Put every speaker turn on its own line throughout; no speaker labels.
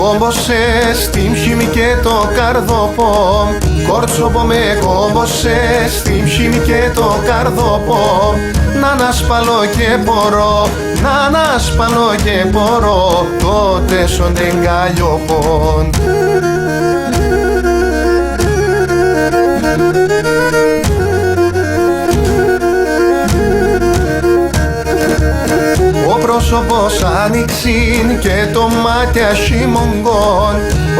κόμποσες στην ψήμη και το καρδοπό. Κόρτσοπο με κόμποσες στην ψήμη και το καρδοπό. Να ανασπαλώ και μπορώ, να ανασπαλώ και μπορώ, τότε στον εγκαλιοπών. Ο πρόσωπος άνοιξιν και το μάτια χειμωγκών.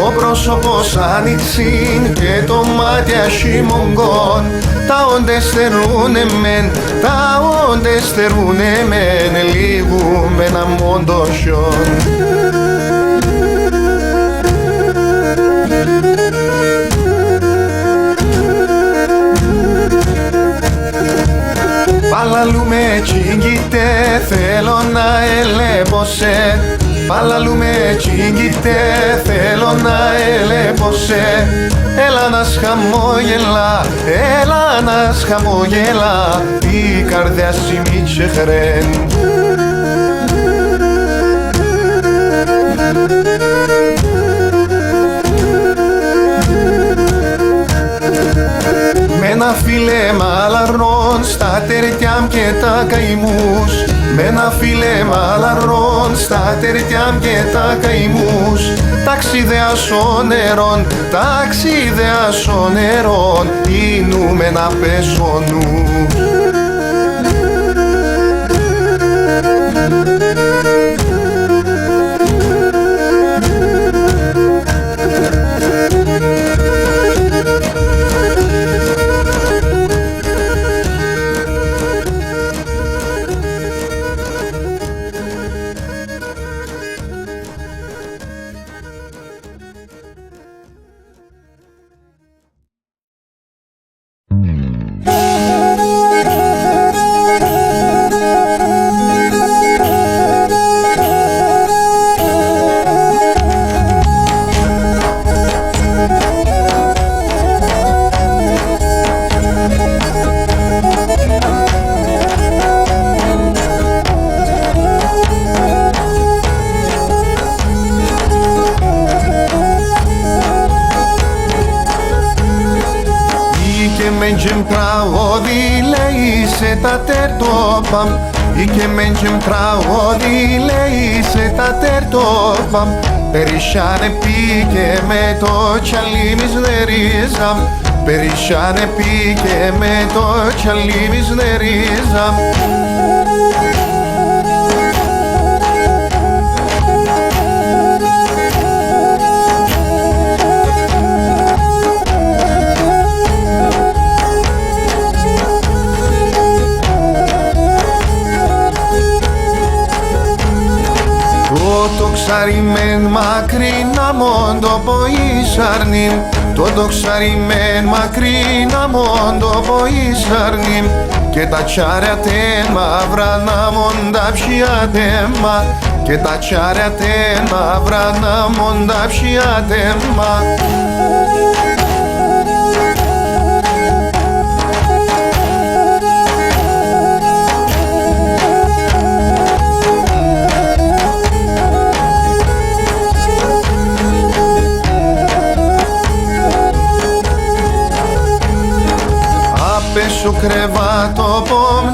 Ο πρόσωπος άνοιξιν και το μάτια χειμωγκών. Τα όντες θερούνε μεν, τα όντες θερούνε μεν, λίγου με ένα μόντο σιόν. Παλαλού με τσιγκίτε, θέλω να ελέπωσε. Παλαλού με τσιγκίτε, θέλω να ελέπωσε. Έλα να σχαμόγελα, έλα να σχαμόγελα, η καρδιά σημίτσε χρέν. Με ένα φίλε μαλαρών στα τερτιάμ και τα καημούς. Με ένα φίλε μαλαρών στα τερτιάμ και τα καημούς. Ταξιδέας ο νερών, ταξιδέας ο νερών, ίνουμε να πέσω νους.
menđem pravodile i se ta tertopam I ke menđem pravodile i se ta tertopam Perişane pike me to çalimiz nerizam Perişane pike me to çalimiz nerizam Το ξαρημέν μακρύνα μόντο ποήσαρνην Το ξαρημέν μακρύνα μόντο ποήσαρνην Και τα τσάρια τεν μαύρα να μόντα ψιάτεμα Και τα τσάρια τεν μαύρα να μόντα ψιάτεμα Απέσω κρεβάτο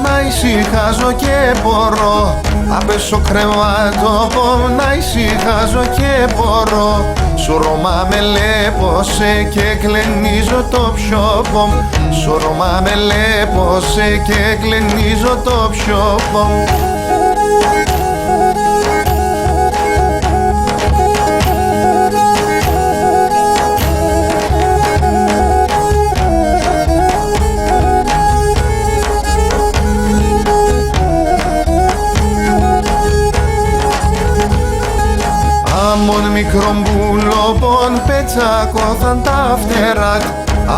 να ησυχάζω και μπορώ Απέσω κρεβάτο να ησυχάζω και μπορώ Σου Ρωμά με λέπωσε και κλενίζω το πιόπο Σου Ρωμά με λέπωσε και κλενίζω το πιόπο Άμον μικρόν πουλοπον πετσάκωθαν τα φτεράτ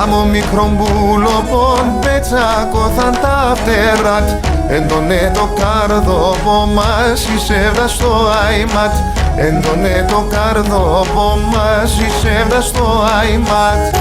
Άμον μικρόν πουλοπον πετσάκωθαν τα φτεράτ Έντονε το καρδόπο μας εισέβρα στο άιματ Έντονε το καρδόπο μας εισέβρα στο άιματ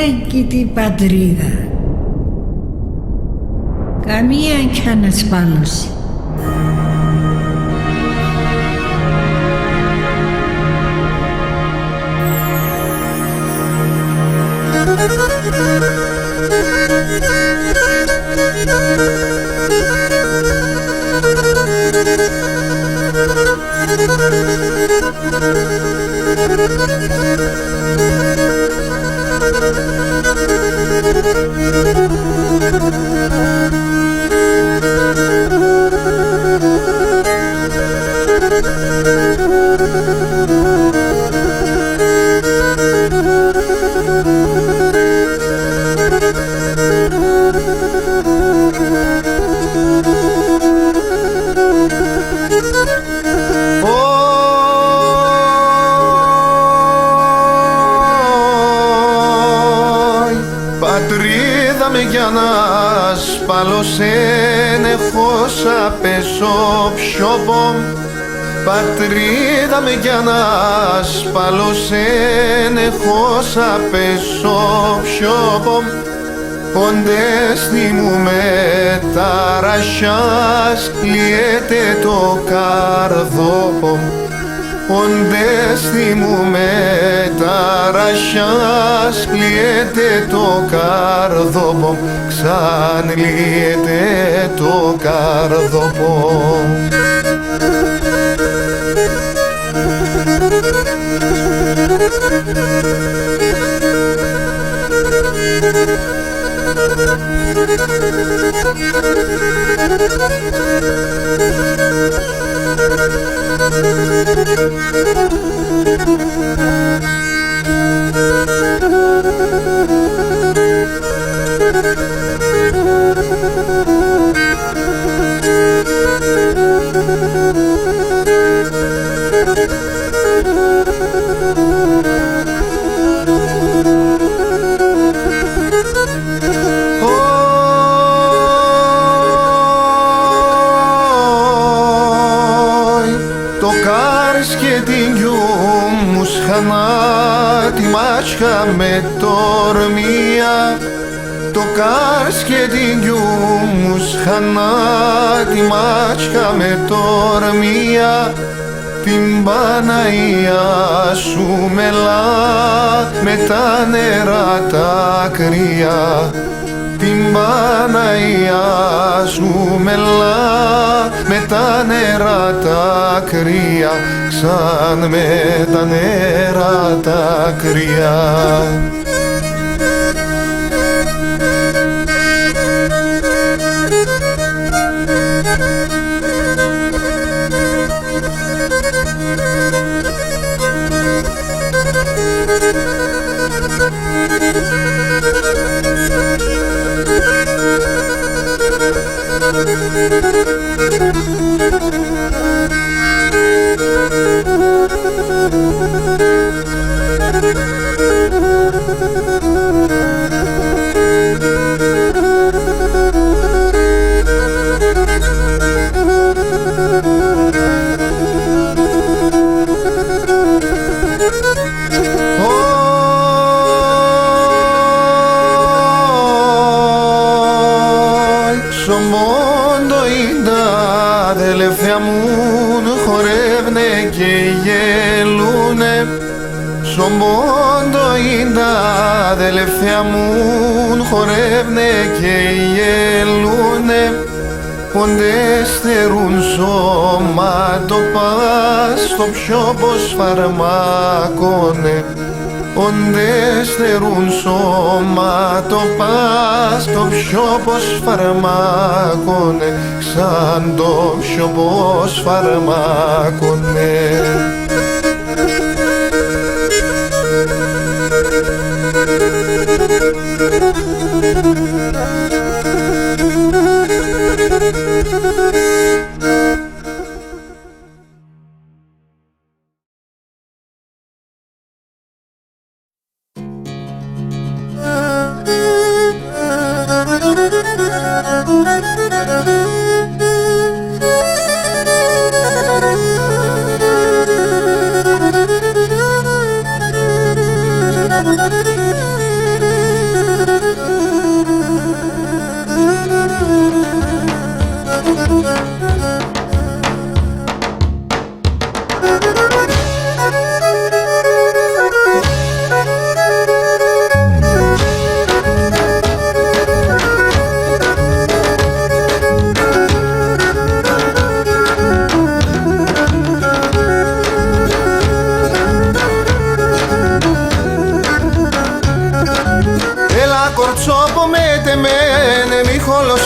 έγκυτη πατρίδα, καμία κι ανασπάλωση.
Πατρίδα με για να σπάλω συνεχώς απέσω πιόπω. Πατρίδα με για να σπάλω συνεχώς απέσω πιόπω. Ποντέστη μου με ταρασιάς λιέται το καρδόπο. Ποντέστη μου με ταρασιάς λιέται το καρδόπο. Ξαν λιέται το καρδόπο. Το καρσκετινιού μου σχανά τη μάτσκα με τορμία. Το καρσκετινιού μου σχανά τη μάτσκα με τορμία. Την Παναγία σου μελά με τα νερά τα κρύα. Την Παναγία σου μελά με τα νερά τα κρύα. Ξαν με τα νερά τα κρύα. Σομόντο είναι αδελφιά μου χορεύνε και γελούνε. Σομόντο είναι αδελφιά μου χορεύνε και γελούνε. Ποντές θερούν σώμα το πας στο πιο πως φαρμάκωνε. Οντες θερούν σώμα το πας το πιο πως φαρμάκωνε. Σαν το πιο πως φαρμάκωνε.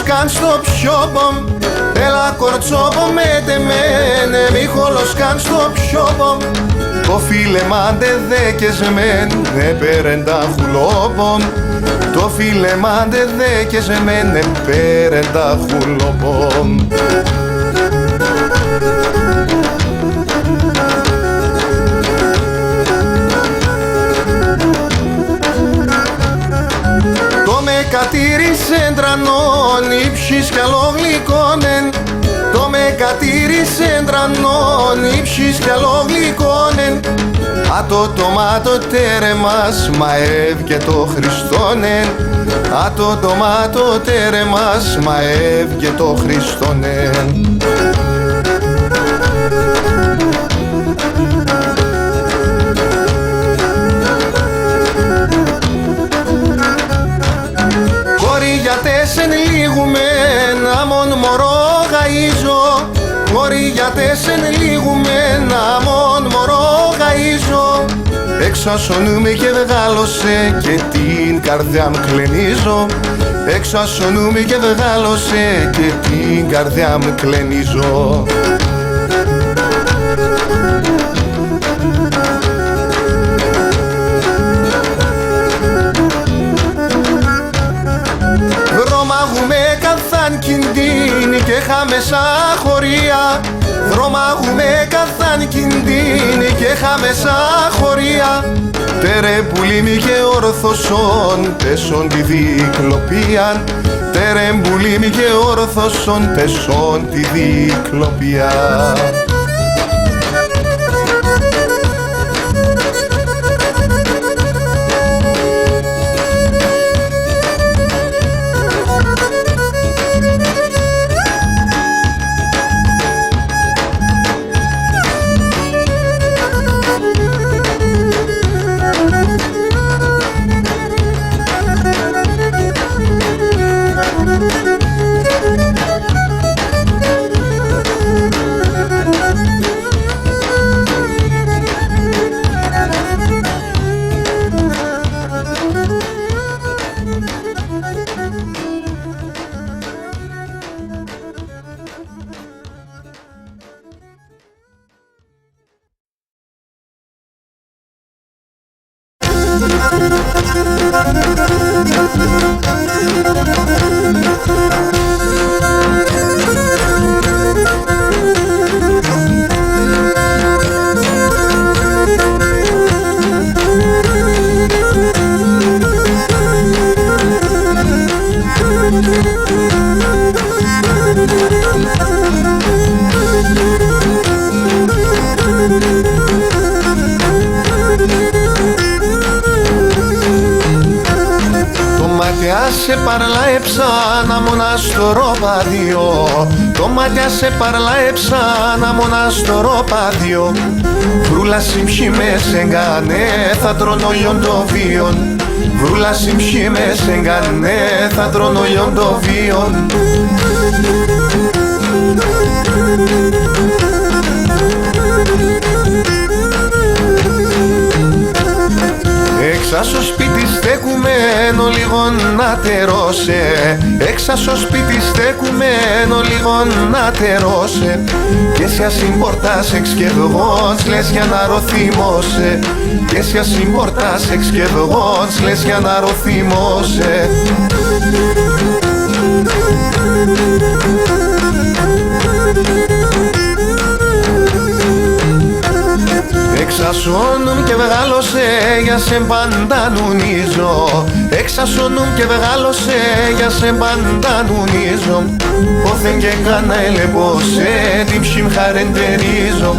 καν στο πιόπομ, έλα κορτσόπο με τεμένε, μήχολος καν στο πιόπομ. Το φίλε μάντε δέκες μεν, πέρεν τα χουλόπομ. Το φίλε μάντε δέκες μεν, πέρεν τα χουλόπομ. Κατήρισεν τρανόν ύψης κι αλόγλικόνεν. Το με κατήρισεν τρανόν ύψης κι αλόγλικόνεν. Α το τομάτο τέρεμας μαεύ και το Χριστόνεν. Α το τομάτο τέρεμας μαεύ και το Χριστόνεν. Τέσεν λίγουμεν, αμον μωρό γαΐζω. Χωρί για τέσεν λίγουμεν, αμον μωρό γαΐζω. Εξασωνούμε και βγάλωσε και την καρδιά μου κλενίζω. Εξασωνούμε και βγάλωσε και την καρδιά μου κλενίζω. Κινδύνη και χάμεσα χωρία. Δρομάγουμε καθάν κινδύνη και χάμεσα χωρία. Τερε πουλήμι και ορθωσόν τεσόν τη δικλοπία. Τερε πουλήμι και ορθωσόν τεσόν τη δικλοπία. Σε παρλαέψα να μοναστοροπαδίο. Το μάτια σε παρλαέψα να μοναστοροπαδίο. Βρούλα συμψή με σεγκανέ θα τρώνω λιον το βίον. Βρούλα συμψή με σεγκανέ θα τρώνω λιον το βίον. Έξα στο σπίτι στέκουμένο λίγο να τερώσε. Έξα στο σπίτι στέκουμένο λίγο να τερώσε. Και σε ασυμπορτάς εξκεδογός λες για να ρωθήμωσε. Και σε ασυμπορτάς εξκεδογός λες για να ρωθήμωσε. Εξασώνουν και βγάλωσε για σε παντανουνίζω. Εξασώνουν και βγάλωσε για σε παντανουνίζω. Όθεν και κάνα ελεπose την ψιμχαρεντερίζω.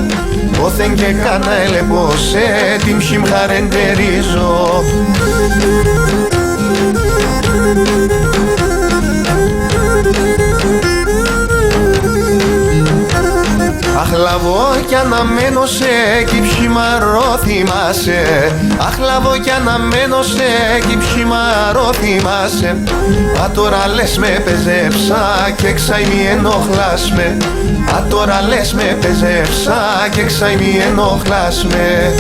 Όθεν και κάνα ελεπose την ψιμχαρεντερίζω. Αχ λαβώ κι αναμένω σε κι ψημαρό θυμάσαι. Αχ λαβώ κι αναμένω σε κι ψημαρό θυμάσαι. Α τώρα λες με πεζεύσα και ξαϊμί ενοχλάς με. Α τώρα λες με πεζεύσα και ξαϊμί ενοχλάς με.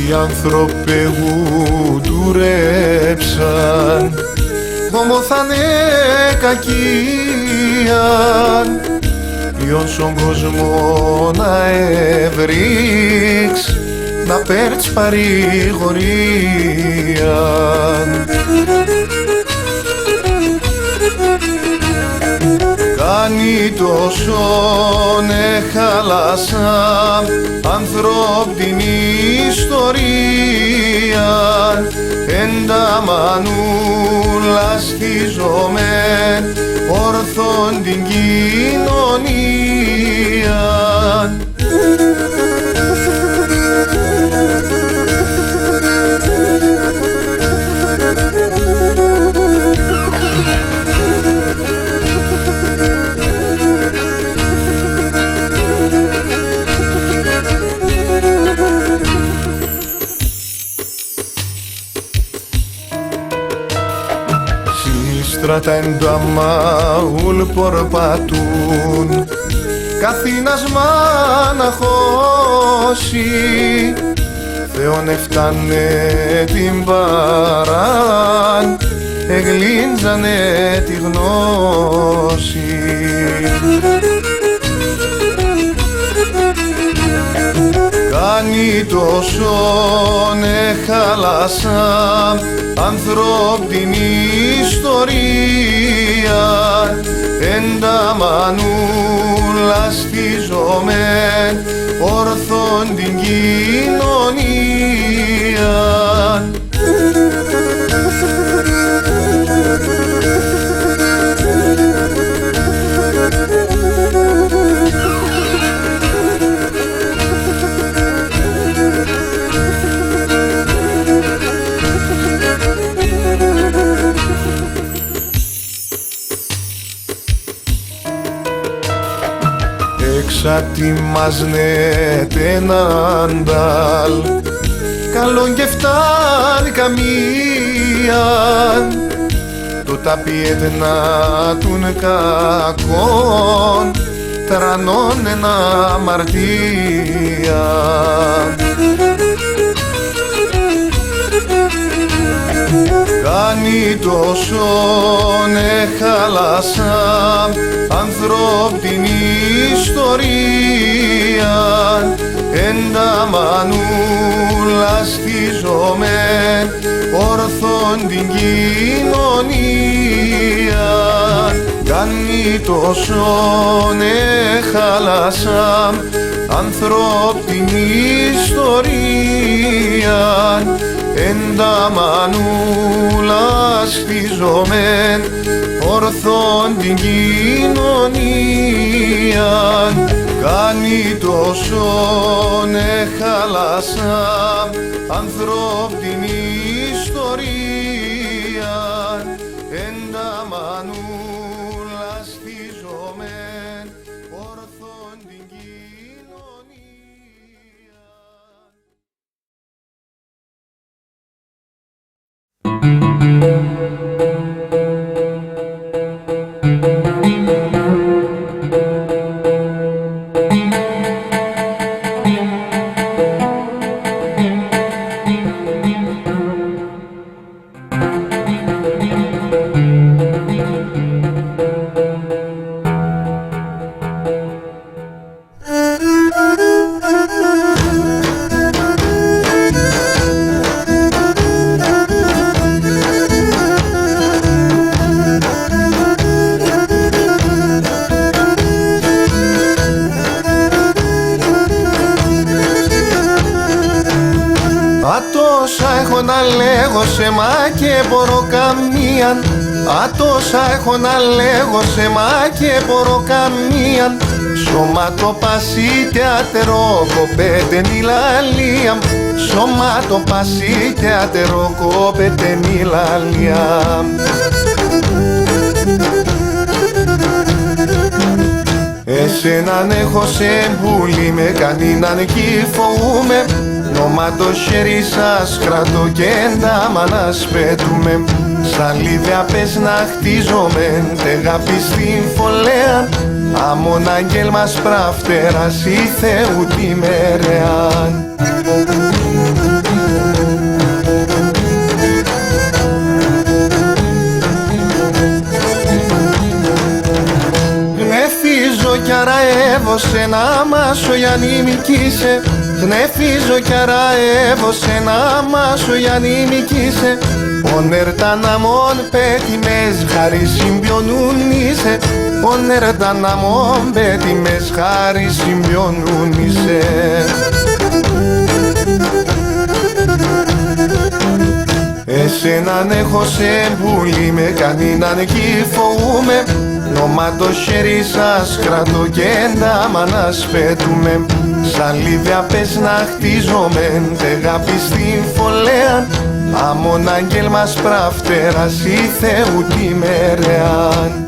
Οι ανθρωπεγού ντουρέψαν, δομοθανε κακίαν, ιον στον κόσμο να έβριξ, να πέρτς παρηγορίαν. Κάνει τόσον εχαλάσα ανθρώπινη ιστορία, εν τα μανούλα σχίζομεν όρθον την κοινωνία. Σύστρατα εν το αμάουλ πορπατούν, καθήνας μάναχωση, Θεόν εφτάνε την παράν, εγλίντζανε τη γνώση. Κάνει τόσον εχαλάσα ανθρώπινη ιστορία, εν τα μανούλα σχίζομεν όρθον την κοινωνία. Εξατιμάζνεται έναν τάλ, καλόν και φτάνει καμίαν, το ταπιέται να τουν κακόν, τρανών ένα αμαρτία. Κάνει τόσον εχαλάσα ανθρώπινη ιστορία, εν τα μανούλα σχίζομεν όρθον την κοινωνία. Κάνει τόσον εχαλάσα ανθρώπινη ιστορία, εν τα μανούλα σχίζομεν όρθον την κοινωνία. Κάνει τόσον εχαλάσα ανθρώπινη ιστορία, εν τα μανούλα σχίζομεν όρθον την κοινωνία. έχω να λέγω σε μα και μπορώ καμίαν. Τόσα έχω να λέγω σε μα και μπορώ καμίαν. Σώματο πασί ατερό κοπέτε μιλαλία. Σώματο πασί ατερό κοπέτε μιλαλία.
Εσέναν έχω σε μπουλί, με κάνει να φοβούμαι. Νόμα το χέρι σας κρατώ και εντάμα να σπέτουμε. Σαν λίδια πες να χτίζομαι, τεγάπη στην φωλέα. Αμον αγγέλ μας πράφτερας ή Θεού τη μερεάν. Γνεφίζω κι αραεύω σε να μάσω για νημικήσε. Γνεφίζω κι αραεύω σε να μάσω για νημικήσε. Ονερταναμόν πέτιμες χάρη συμπιονούνισε. Ονερταναμόν πέτιμες χάρη συμπιονούνισε. Εσέναν έχω σε μπουλί, με κάνει να φοβούμαι. Νόμα το χέρι σας κρατώ και εντάμα να σπέτουμε. Σαν λίδια πες να χτίζομαι, τεγάπη στην φωλέα. Αμον αγγέλ μας πράφτερας ή Θεού τη μερεάν.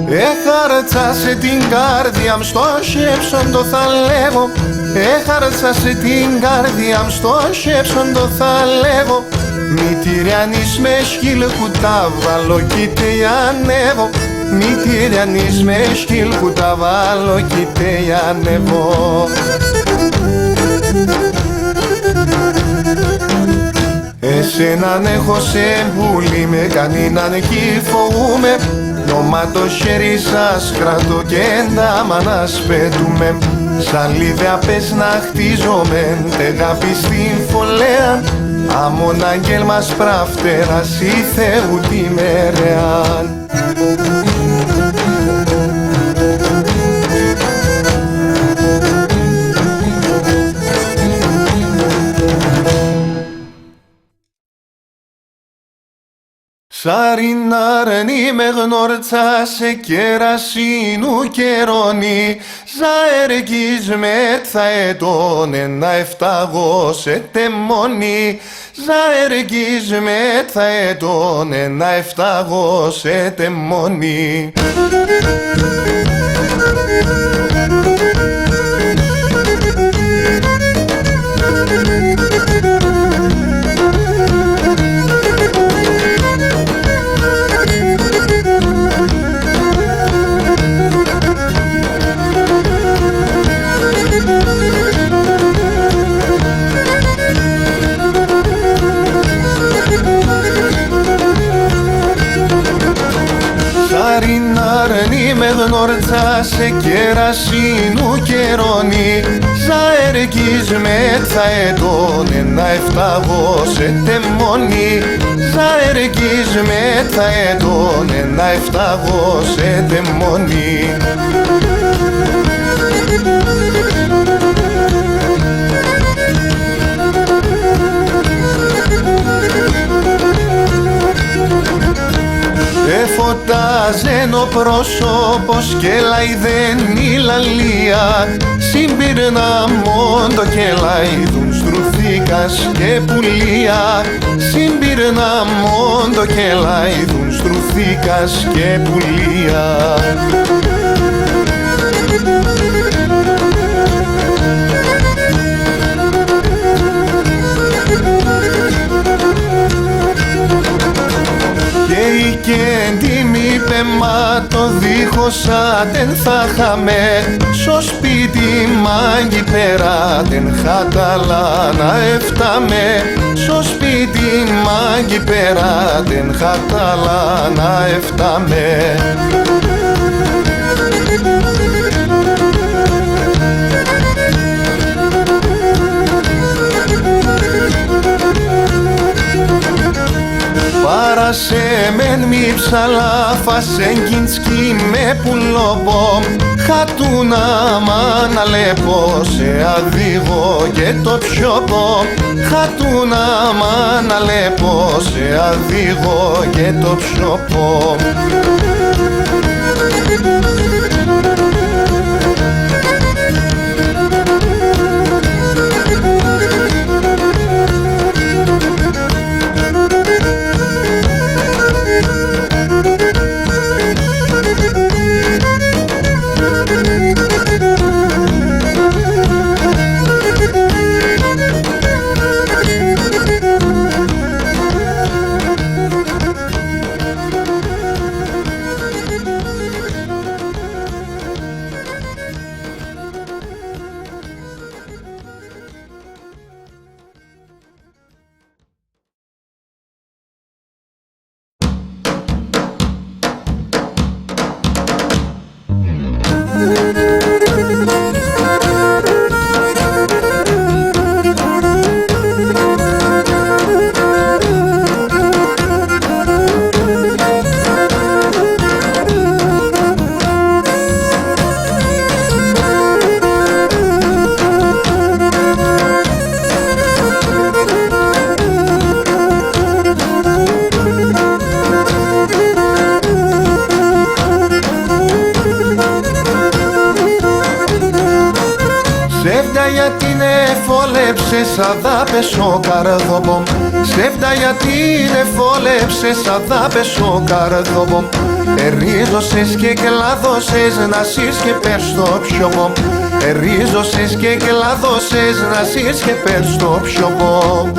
Έχαρτσάσε την καρδιά μ' στο σκέψον το θα λέγω. Έχαρτσάσε την καρδιά μ' στο σκέψον το θα λέγω. Μητηριανής με σκύλκου τα βάλω κι τε ανέβω. Μητηριανής με σκύλκου τα βάλω κι τε ανέβω. Εσέναν έχω σε μπουλί, με κάνει να φοβούμαι. Νόμα το χέρι σας κρατώ και εντάμα να σπέτουμε. Σαν λίδια πες να χτίζομαι, τεγάπη στην φωλέα. Αμον αγγέλ μας πράφτερας ή Θεού τη μερεάν. Σαρινάρνη με γνώρτσα κερασίνου καιρώνει. Ζαεργής με θα ετώνε να εφταγώ σε τεμόνι. Ζαεργής με θα ετώνε να εφταγώ σε τεμόνι. Σαρινάρνη με γνώρτσα κερασίνου καιρώνει. Ζαεργής με θα ετώνε να εφταγώ σε τεμόνι. Ζαεργής με θα ετώνε να εφταγώ σε τεμόνι. Εφωτάζεν ο πρόσωπος και λαϊδεν η λαλία. Συμπυρνά μόντο και λαϊδούν στρουθήκας και πουλία. Συμπυρνά μόντο και λαϊδούν στρουθήκας και πουλία. Και έντιμη πεμά το δίχως άτεν θα χαμε. Στο σπίτι μάγκη πέρα τεν χαταλά να εφτάμε. Στο σπίτι μάγκη πέρα τεν χαταλά να εφτάμε. Πάρασε μεν μη ψαλάφα σέγγινσκι με πουλόπο. Χατούνα μάνα λέπω σε αδίγω και το πιόπο. Χατούνα μάνα λέπω σε αδίγω και το πιόπο.
φόλεψες αδάπες ο καρδόμπομ. Σέβτα γιατί δεν φόλεψες αδάπες ο καρδόμπομ. Ερίζωσες και κλάδωσες να σείς και πέρ' στο πιωμό. Ερίζωσες και κλάδωσες να σείς και πέρ' στο πιωμό.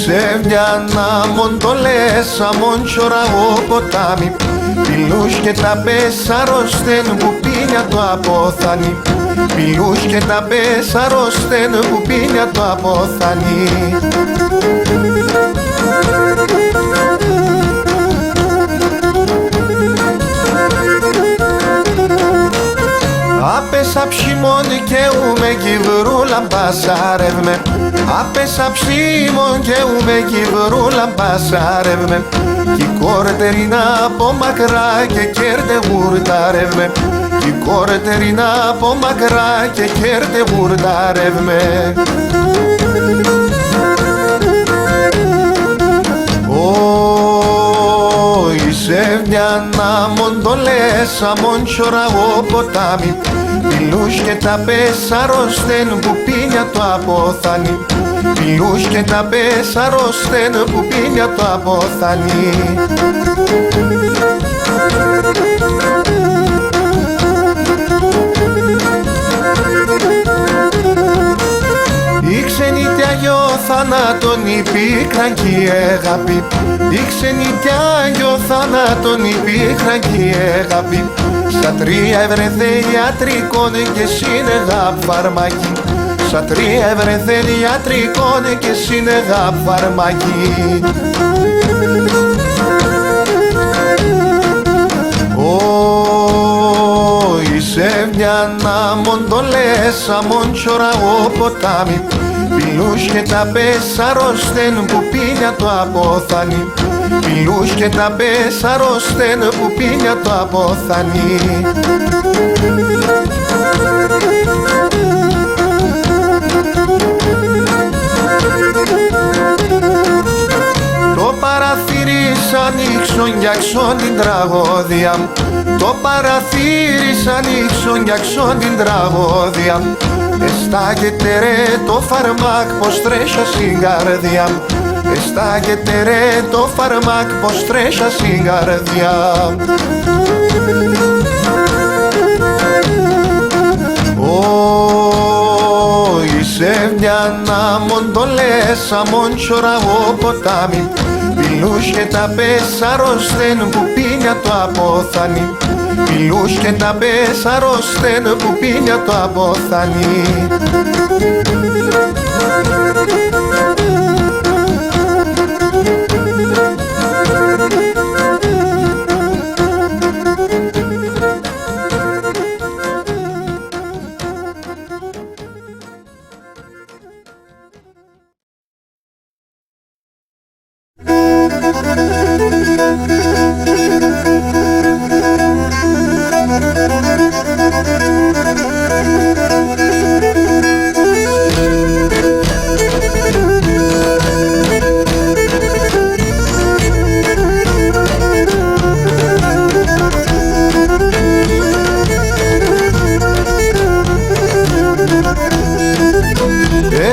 Σεβιάνα μον το λες αμον τσοραγό ποτάμι. Πιλούς και τα πες αρρώστεν που πίνια το αποθάνει. Πιλούς και τα πες αρρώστεν που πίνια το αποθάνει. Άπεσα ψημόν και ούμε κυβρούλα μπασάρευμε. Άπεσα ψήμον και ούμε κυβρούλα μπασάρευμε. Κι κόρτερινα από μακρά και κέρτε γουρτάρευμε. Κι κόρτερινα από μακρά και κέρτε γουρτάρευμε. Σεβιάνα μον το λες αμον τσοραγό ποτάμι. Πιλούς και τα πες αρρώστεν που πίνια το αποθάνει. Πιλούς και τα πες αρρώστεν που πίνια το αποθάνει. Η ξενιτιά γιο θάνατον η πίκραν κι η αγάπη. Η ξενιτιά γιο θάνατον η πίκραν κι η αγάπη. Στα 3 ευρεθε ιατρικών και σύνεγα φαρμακή. Στα 3 ευρεθε ιατρικών και σύνεγα φαρμακή. Σεβιάνα μον το λες αμον τσοραγό ποτάμι. Πιλούς και τα πες αρρώστεν που πίνια το αποθάνει. Πιλούς και τα πες αρρώστεν που πίνια το αποθάνει. Το παραθύρι σ' ανοίξον κι αξόν την τραγώδια. Το παραθύρι σ' ανοίξον κι αξόν την τραγώδια. Εστάγεται ρε το φαρμάκ πως τρέσα στην καρδιά. Εστάγεται ρε το φαρμάκ πως τρέσα στην καρδιά. Σεβιάνα μον το λες αμον τσοραγό ποτάμι. Πιλούς και τα πες αρρώστεν που πίνια το αποθάνει. Πιλούς και τα πες αρρώστεν που πίνια το αποθάνει.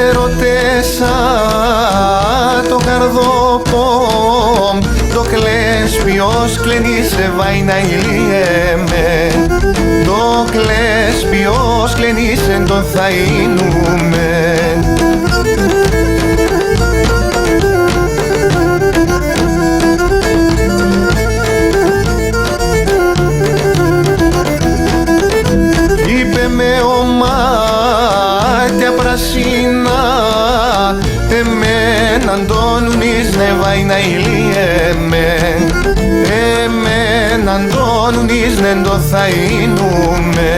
Ερωτέσα το καρδόπομ. Το κλαις ποιος κλαίνει σε βάινα ηλίεμαι. Το κλαις ποιος κλαίνει σε το θαΐνουμε. Είπε με ομάτια πρασίνα. Εμέναν τον ουνείς νεβάινα ηλίεμαι. Εμέναν τον ουνείς νεν το θαΐνουμε.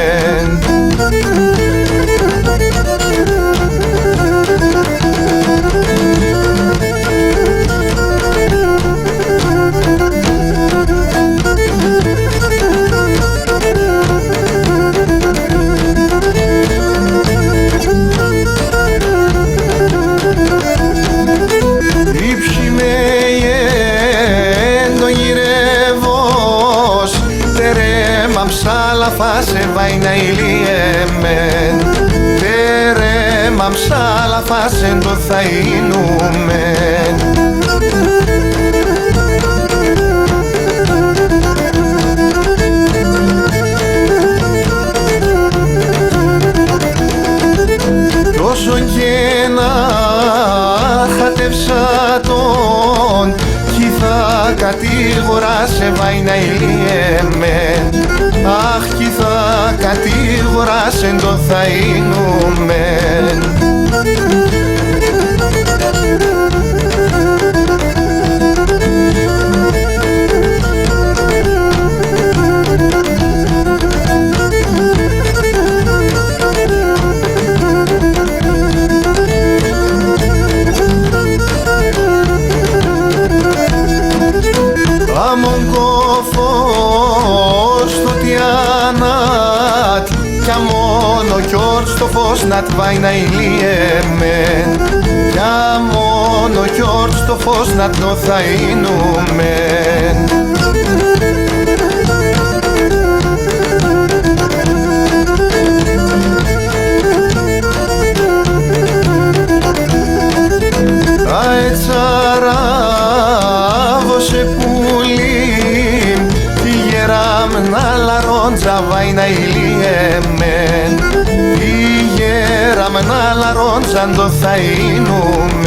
κουράσεν το θαΐνουμεν. Τόσο και να χατεύσα τον κι θα κατήγορα σε βάινα ηλιέμεν. Αχ, κι θα κατήγορα σε το θαΐνουμεν. Αμον κόφος το τιάνατ κι αμον ο κιόρτς το φως να τβάει να ηλιέμεν. Κι αμον ο κιόρτς το φως να το θαΐνουμεν. Αετσαράβωσε πουλήν τη γεραμνά λαρόντζα βάινα ηλιέμεν. Τη γεραμνά λαρόντζαν το θαΐνουμεν.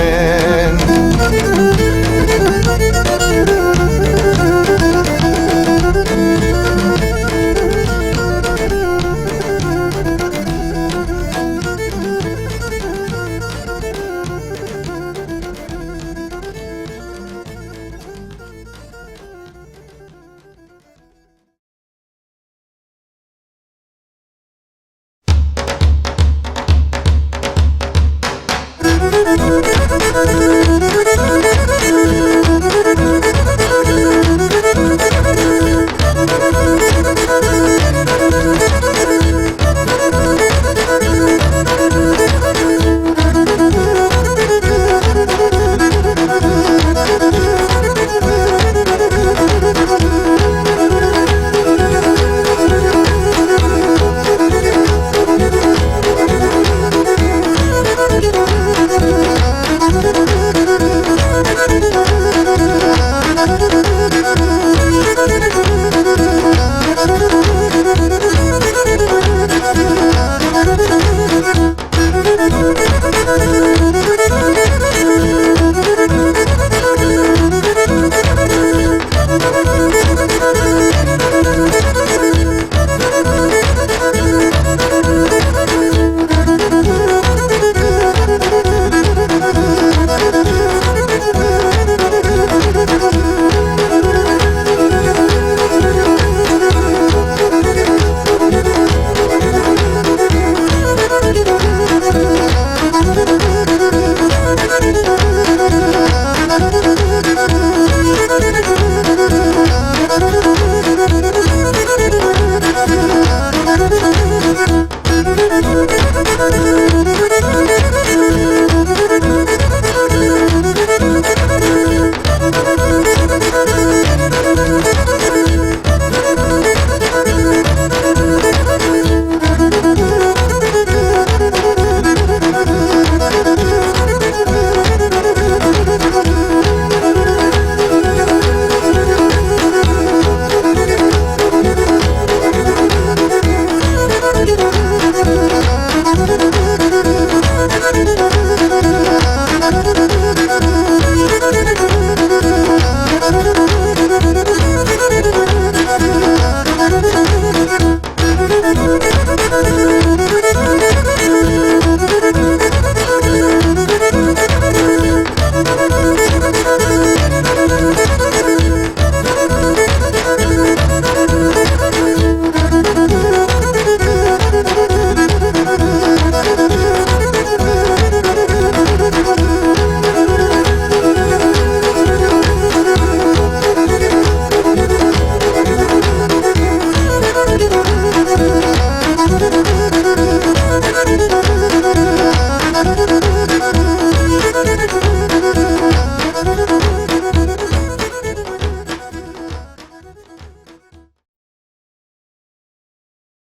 Thank you.